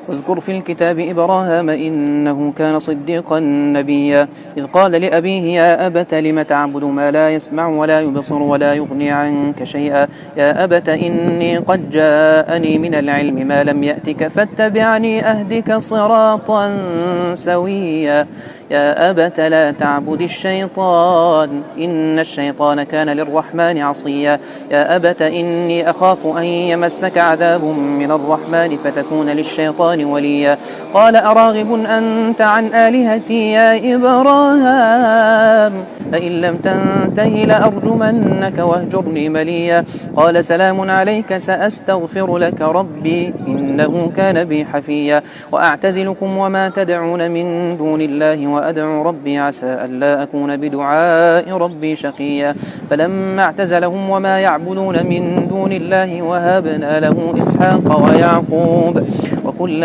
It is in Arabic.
واذكر في الكتاب إبراهام إنه كان صديقا نبيا إذ قال لأبيه يا أبت لم تعبد ما لا يسمع ولا يبصر ولا يغني عنك شيئا يا أبت إني قد جاءني من العلم ما لم يأتك فاتبعني أهدك صراطا سويا يا أبت لا تعبد الشيطان إن الشيطان كان للرحمن عصيا يا أبت إني أخاف أن يمسك عذاب من الرحمن فتكون للشيطان وليا قال أراغب أنت عن آلهتي يا إبراهيم فإن لم تنته لأرجمنك واهجرني مليا قال سلام عليك سأستغفر لك ربي إنه كان بي حفيا وأعتزلكم وما تدعون من دون الله وأدعو ربي عسى ألا أكون بدعاء ربي شقيا فلما اعتزلهم وما يعبدون من دون الله وهبنا له إسحاق ويعقوب وكلا